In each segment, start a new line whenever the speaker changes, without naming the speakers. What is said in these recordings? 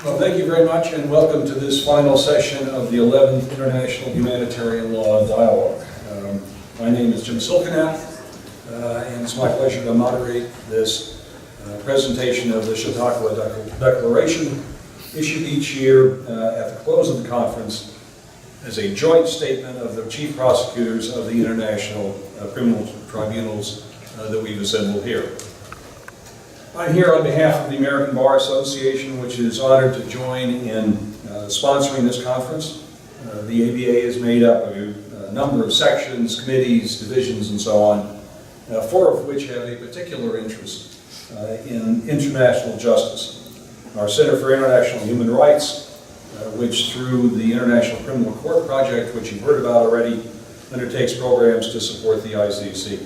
Well, thank you very much, and welcome to this final session of the 11th International Humanitarian Law Dialogue. My name is Jim Silkenat, and it's my pleasure to moderate this presentation of the Chautauqua Declaration, issued each year at the close of the conference as a joint statement of the chief prosecutors of the international criminal tribunals that we've assembled here. I'm here on behalf of the American Bar Association, which is honored to join in sponsoring this conference. The ABA is made up of a number of sections, committees, divisions, and so on, 4 of which have a particular interest in international justice. Our Center for International Human Rights, which through the International Criminal Court Project, which you've heard about already, undertakes programs to support the ICC.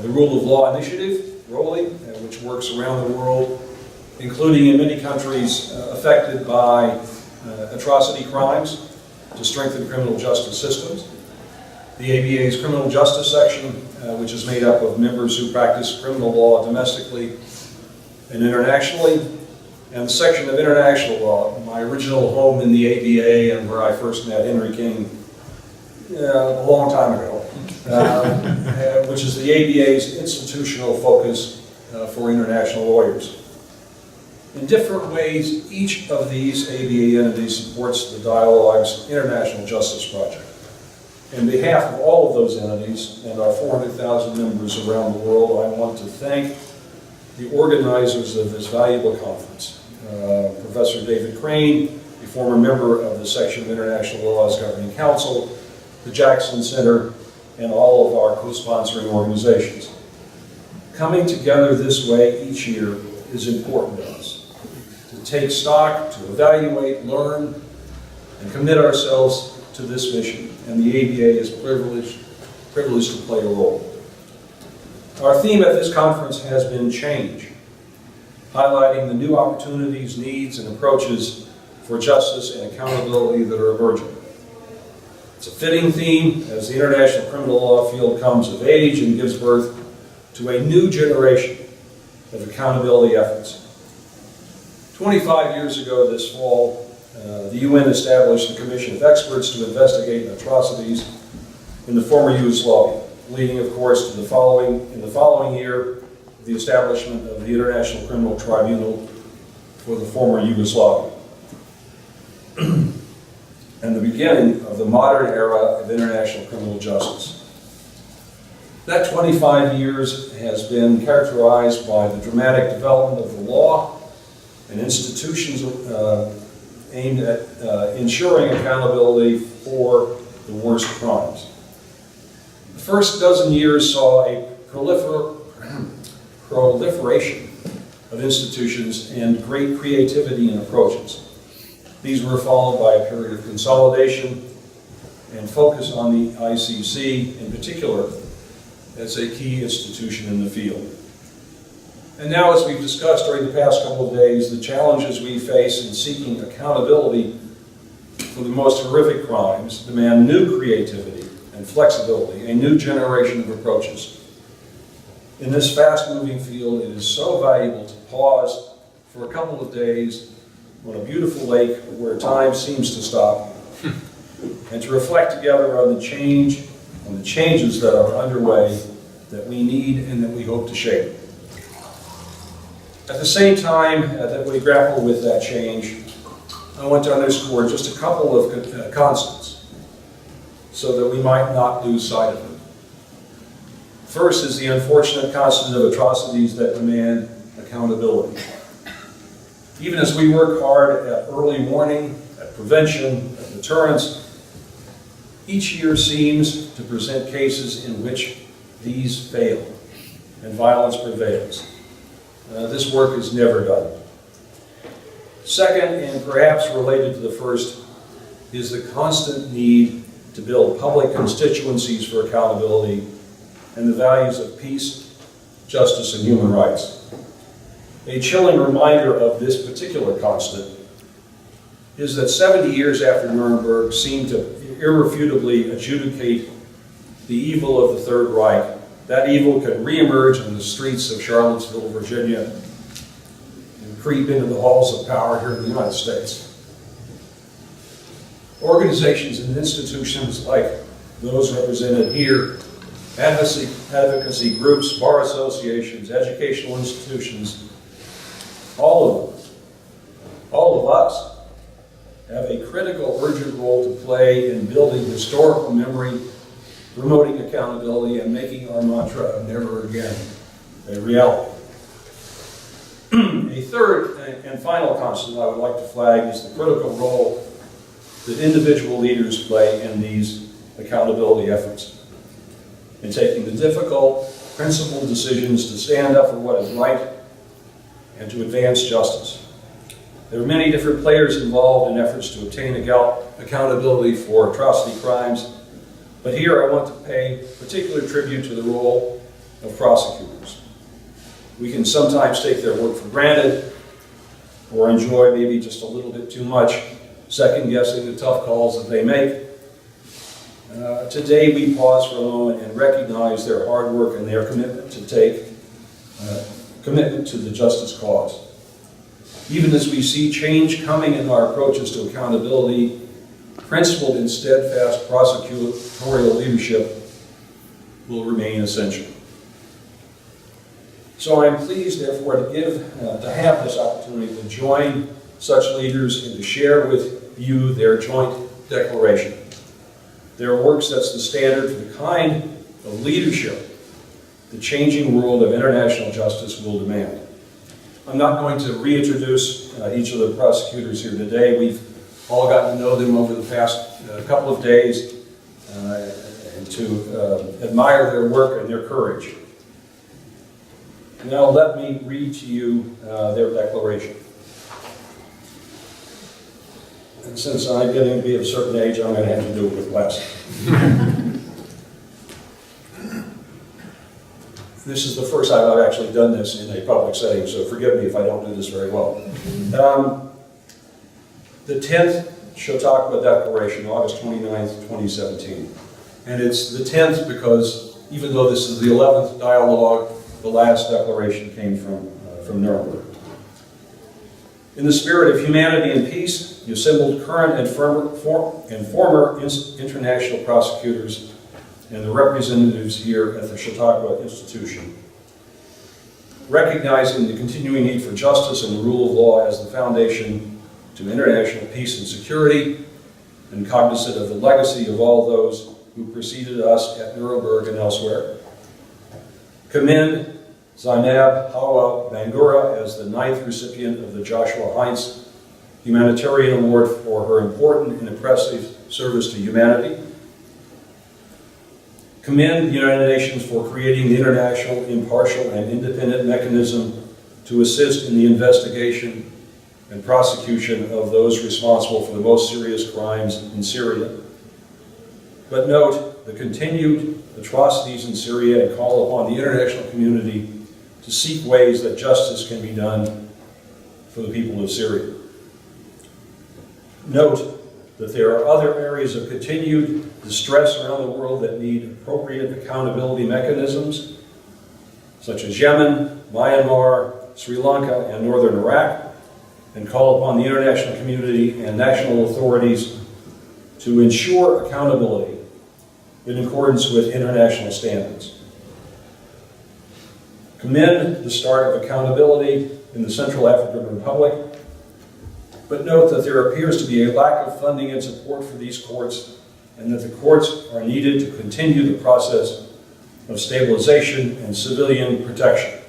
The Rule of Law Initiative, ROLI, which works around the world, including in many countries affected by atrocity crimes, to strengthen criminal justice systems. The ABA's Criminal Justice Section, which is made up of members who practice criminal law domestically and internationally, and the Section of International Law, my original home in the ABA and where I first met Henry King a long time ago, which is the ABA's institutional focus for international lawyers. In different ways, each of these ABA entities supports the Dialogue's International Justice Project. On behalf of all of those entities and our 400,000 members around the world, I want to thank the organizers of this valuable conference. Professor David Crane, a former member of the Section of International Law's Governing Council, the Jackson Center, and all of our co-sponsoring organizations. Coming together this way each year is important to us. To take stock, to evaluate, learn, and commit ourselves to this mission, and the ABA is privileged to play a role. Our theme at this conference has been change, highlighting the new opportunities, needs, and approaches for justice and accountability that are emerging. It's a fitting theme as the international criminal law field comes of age and gives birth to a new generation of accountability efforts. 25 years ago this fall, the UN established a commission of experts to investigate atrocities in the former Yugoslavia, leading, of course, to the following year, the establishment of the International Criminal Tribunal for the former Yugoslavia, and the beginning of the modern era of international criminal justice. That 25 years has been characterized by the dramatic development of the law and institutions aimed at ensuring accountability for the worst crimes. The first dozen years saw a proliferation of institutions and great creativity in approaches. These were followed by a period of consolidation and focus on the ICC in particular as a key institution in the field. And now, as we've discussed during the past couple of days, the challenges we face in seeking accountability for the most horrific crimes demand new creativity and flexibility, a new generation of approaches. In this fast-moving field, it is so valuable to pause for a couple of days on a beautiful lake where time seems to stop, and to reflect together on the changes that are underway that we need and that we hope to shape. At the same time that we grapple with that change, I want to underscore just a couple of constants so that we might not lose sight of them. First is the unfortunate constant of atrocities that demand accountability. Even as we work hard at early warning, at prevention, at deterrence, each year seems to present cases in which these fail and violence prevails. This work is never done. Second, and perhaps related to the first, is the constant need to build public constituencies for accountability and the values of peace, justice, and human rights. A chilling reminder of this particular constant is that 70 years after Nuremberg seemed to irrefutably adjudicate the evil of the Third Reich, that evil could reemerge in the streets of Charlottesville, Virginia, creep into the halls of power here in the United States. Organizations and institutions like those represented here, advocacy groups, bar associations, educational institutions, all of us have a critical, urgent role to play in building historical memory, promoting accountability, and making our mantra of never again a reality. A third and final constant I would like to flag is the critical role that individual leaders play in these accountability efforts, in taking the difficult, principled decisions to stand up for what is right and to advance justice. There are many different players involved in efforts to obtain accountability for atrocity crimes, but here I want to pay particular tribute to the role of prosecutors. We can sometimes take their work for granted or enjoy maybe just a little bit too much, second-guessing the tough calls that they make. Today we pause for a moment and recognize their hard work and their commitment to the justice cause. Even as we see change coming in our approaches to accountability, principled and steadfast prosecutorial leadership will remain essential. So I'm pleased, therefore, to have this opportunity to join such leaders and to share with you their joint declaration. Their work sets the standard for the kind of leadership the changing world of international justice will demand. I'm not going to reintroduce each of the prosecutors here today. We've all gotten to know them over the past couple of days and to admire their work and their courage. Now let me read to you their declaration. And since I'm getting to be of a certain age, I'm going to have to do it with less. This is the first time I've actually done this in a public setting, so forgive me if I don't do this very well. The 10th Chautauqua Declaration, August 29th, 2017. And it's the 10th because even though this is the 11th dialogue, the last declaration came from Nuremberg. In the spirit of humanity and peace, you assembled current and former international prosecutors and the representatives here at the Chautauqua Institution. Recognizing the continuing need for justice and the rule of law as the foundation to international peace and security, and cognizant of the legacy of all those who preceded us at Nuremberg and elsewhere, commend Zainab Hawa Bangura as the 9th recipient of the Joshua Heinz Humanitarian Award for her important and impressive service to humanity. Commend the United Nations for creating the international, impartial, and independent mechanism to assist in the investigation and prosecution of those responsible for the most serious crimes in Syria. But note the continued atrocities in Syria and call upon the international community to seek ways that justice can be done for the people of Syria. Note that there are other areas of continued distress around the world that need appropriate accountability mechanisms, such as Yemen, Myanmar, Sri Lanka, and northern Iraq, and call upon the international community and national authorities to ensure accountability in accordance with international standards. Commend the start of accountability in the Central African Republic, but note that there appears to be a lack of funding and support for these courts, and that the courts are needed to continue the process of stabilization and civilian protection,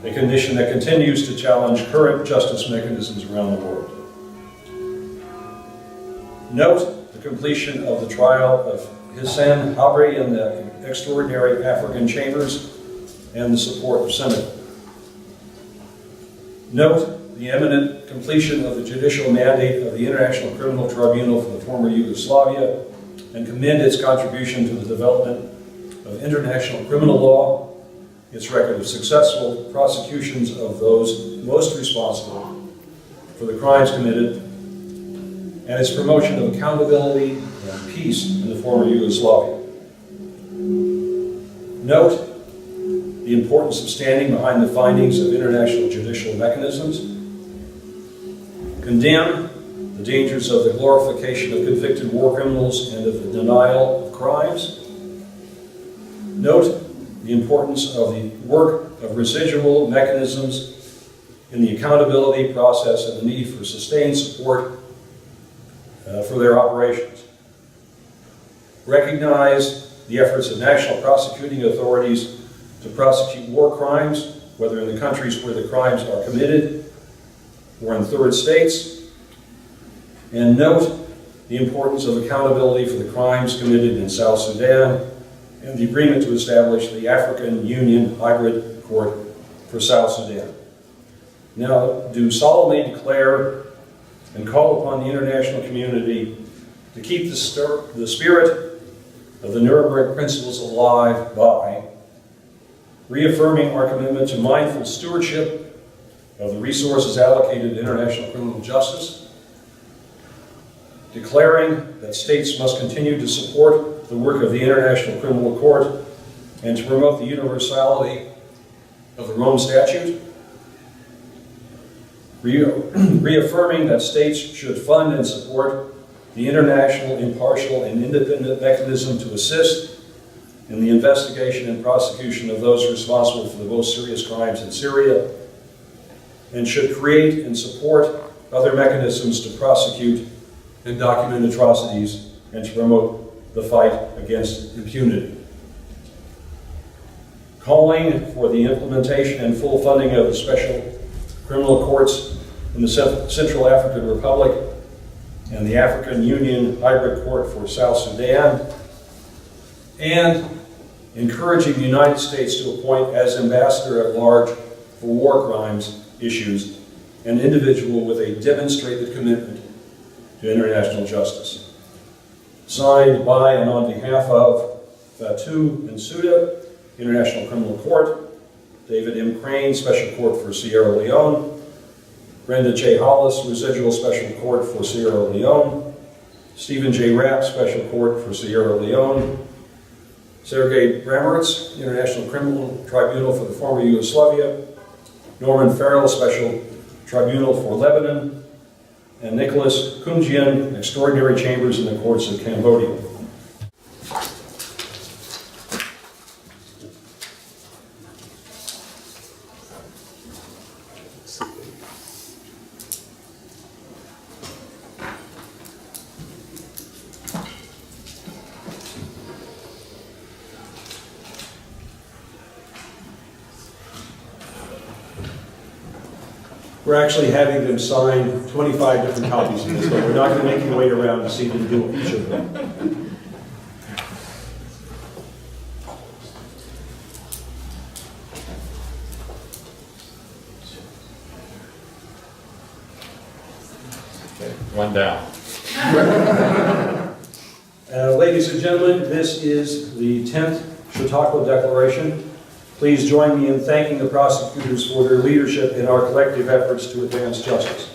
a condition that continues to challenge current justice mechanisms around the world. Note the completion of the trial of Hissène Habré in the extraordinary African chambers and the support of Senate. Note the imminent completion of the judicial mandate of the International Criminal Tribunal for the former Yugoslavia, and commend its contribution to the development of international criminal law, its record of successful prosecutions of those most responsible for the crimes committed, and its promotion of accountability and peace in the former Yugoslavia. Note the importance of standing behind the findings of international judicial mechanisms, condemn the dangers of the glorification of convicted war criminals and of the denial of crimes, note the importance of the work of residual mechanisms in the accountability process and the need for sustained support for their operations. Recognize the efforts of national prosecuting authorities to prosecute war crimes, whether in the countries where the crimes are committed or in third states, and note the importance of accountability for the crimes committed in South Sudan and the agreement to establish the African Union Hybrid Court for South Sudan. Now, do solemnly declare and call upon the international community to keep the spirit of the Nuremberg principles alive by reaffirming our commitment to mindful stewardship of the resources allocated to international criminal justice, declaring that states must continue to support the work of the International Criminal Court and to promote the universality of the Rome Statute, reaffirming that states should fund and support the international, impartial, and independent mechanism to assist in the investigation and prosecution of those responsible for the most serious crimes in Syria, and should create and support other mechanisms to prosecute and document atrocities and to promote the fight against impunity. Calling for the implementation and full funding of the special criminal courts in the Central African Republic and the African Union Hybrid Court for South Sudan, and encouraging the United States to appoint as ambassador at large for war crimes issues an individual with a demonstrated commitment to international justice. Signed by and on behalf of Fatou Bensouda, International Criminal Court, David M. Crane, Special Court for Sierra Leone, Brenda J. Hollis, Residual Special Court for Sierra Leone, Stephen J. Rapp, Special Court for Sierra Leone, Sergei Bramertz, International Criminal Tribunal for the former Yugoslavia, Norman Farrell, Special Tribunal for Lebanon, and Nicholas Kunjian, Extraordinary Chambers in the Courts of Cambodia. We're actually having them sign 25 different copies of this, but we're not going to make you wait around to see them do each of them.
Okay, one down.
Ladies and gentlemen, this is the 10th Chautauqua Declaration. Please join me in thanking the prosecutors for their leadership in our collective efforts to advance justice.